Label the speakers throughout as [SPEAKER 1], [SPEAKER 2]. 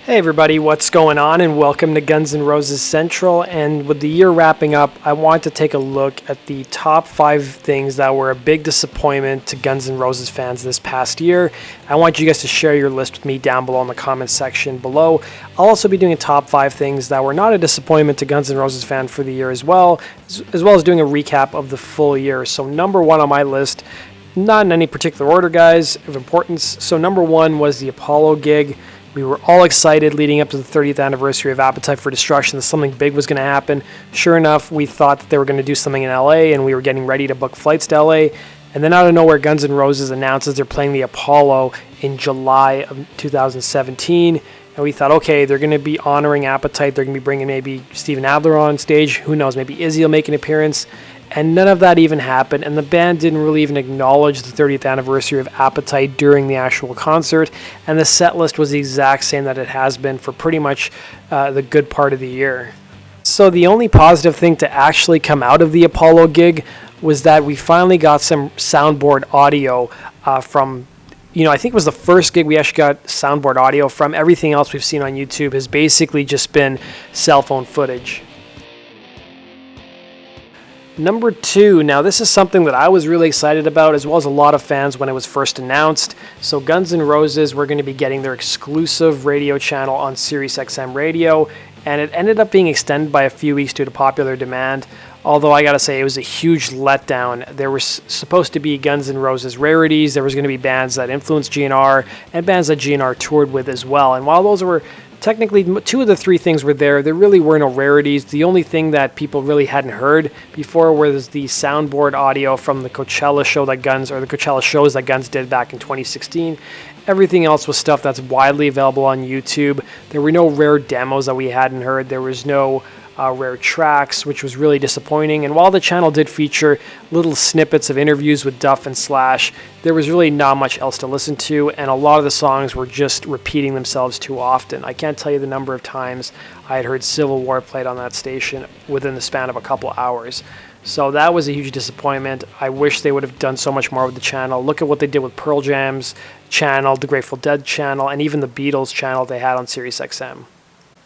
[SPEAKER 1] Hey everybody, what's going on, and welcome to Guns N' Roses Central. And with the year wrapping up, I want to take a look at the top 5 things that were a big disappointment to Guns N' Roses fans this past year. I want you guys to share your list with me down below in the comments section below. I'll also be doing a top 5 things that were not a disappointment to Guns N' Roses fans for the year as well as doing a recap of the full year. So number 1 on my list, not in any particular order guys, of importance. So number 1 was the Apollo gig. We were all excited leading up to the 30th anniversary of Appetite for Destruction that something big was going to happen. Sure enough, we thought that they were going to do something in LA, and we were getting ready to book flights to LA. And then out of nowhere, Guns N' Roses announces they're playing the Apollo in July of 2017. And we thought, okay, they're going to be honoring Appetite. They're going to be bringing maybe Steven Adler on stage. Who knows, maybe Izzy will make an appearance. And none of that even happened, and the band didn't really even acknowledge the 30th anniversary of Appetite during the actual concert, and the set list was the exact same that it has been for pretty much the good part of the year. So the only positive thing to actually come out of the Apollo gig was that we finally got some soundboard audio from, I think it was the first gig we actually got soundboard audio from. Everything else we've seen on YouTube has basically just been cell phone footage. Number 2, now this is something that I was really excited about, as well as a lot of fans when it was first announced. So Guns N' Roses were going to be getting their exclusive radio channel on SiriusXM radio, and it ended up being extended by a few weeks due to popular demand. Although I gotta say, it was a huge letdown. There was supposed to be Guns N' Roses rarities, there was going to be bands that influenced GNR, and bands that GNR toured with as well. And while those were technically 2 of the 3 things were there really were no rarities. The only thing that people really hadn't heard before was the soundboard audio from the Coachella show that Guns, or the Coachella shows that Guns did back in 2016. Everything else was stuff that's widely available on YouTube. There were no rare demos that we hadn't heard. There was no rare tracks, which was really disappointing. And while the channel did feature little snippets of interviews with Duff and Slash, there was really not much else to listen to, and a lot of the songs were just repeating themselves too often. I can't tell you the number of times I had heard Civil War played on that station within the span of a couple hours. So that was a huge disappointment. I wish they would have done so much more with the channel. Look at what they did with Pearl Jam's channel, the Grateful Dead channel, and even the Beatles channel they had on SiriusXM.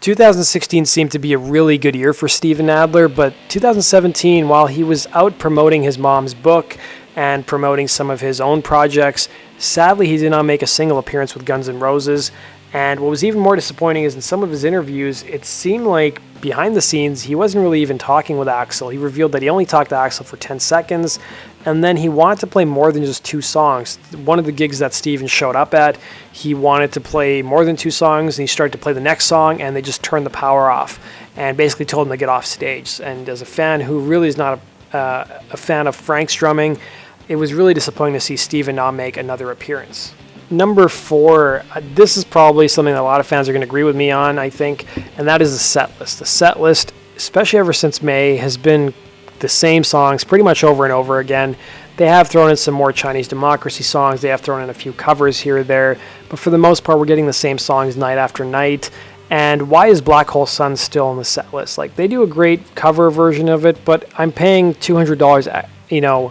[SPEAKER 1] 2016 seemed to be a really good year for Steven Adler, but 2017, while he was out promoting his mom's book and promoting some of his own projects, sadly he did not make a single appearance with Guns N' Roses. And what was even more disappointing is in some of his interviews, it seemed like behind the scenes he wasn't really even talking with Axl. He revealed that he only talked to Axl for 10 seconds, and then he wanted to play more than just 2 songs. One of the gigs that Steven showed up at, he wanted to play more than 2 songs, and he started to play the next song, and they just turned the power off and basically told him to get off stage. And as a fan who really is not a fan of Frank's drumming, it was really disappointing to see Steven not make another appearance. Number 4, this is probably something that a lot of fans are going to agree with me on, I think, and that is the set list. The set list, especially ever since May, has been the same songs pretty much over and over again. They have thrown in some more Chinese Democracy songs, they have thrown in a few covers here or there, but for the most part we're getting the same songs night after night. And why is Black Hole Sun still on the set list? Like, they do a great cover version of it, but I'm paying $200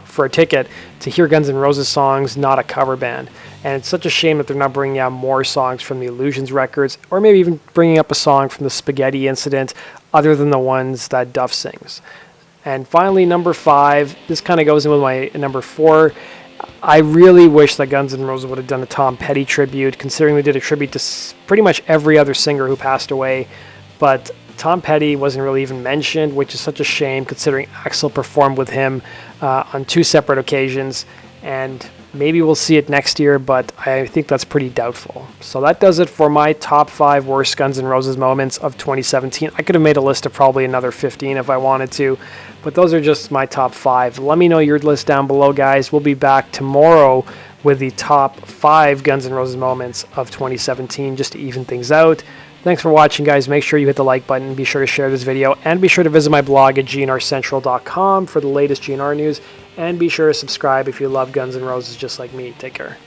[SPEAKER 1] for a ticket to hear Guns N' Roses songs, not a cover band. And it's such a shame that they're not bringing out more songs from the Illusions records, or maybe even bringing up a song from the Spaghetti Incident other than the ones that Duff sings. And finally, number 5, this kind of goes in with my number 4. I really wish that Guns N' Roses would have done a Tom Petty tribute, considering they did a tribute to pretty much every other singer who passed away. But Tom Petty wasn't really even mentioned, which is such a shame considering Axl performed with him on 2 separate occasions. And maybe we'll see it next year, but I think that's pretty doubtful. So that does it for my top 5 worst Guns N' Roses moments of 2017. I could have made a list of probably another 15 if I wanted to, but those are just my top 5. Let me know your list down below, guys. We'll be back tomorrow with the top 5 Guns N' Roses moments of 2017, just to even things out. Thanks for watching, guys. Make sure you hit the like button. Be sure to share this video, and be sure to visit my blog at gnrcentral.com for the latest GNR news. And be sure to subscribe if you love Guns N' Roses just like me. Take care.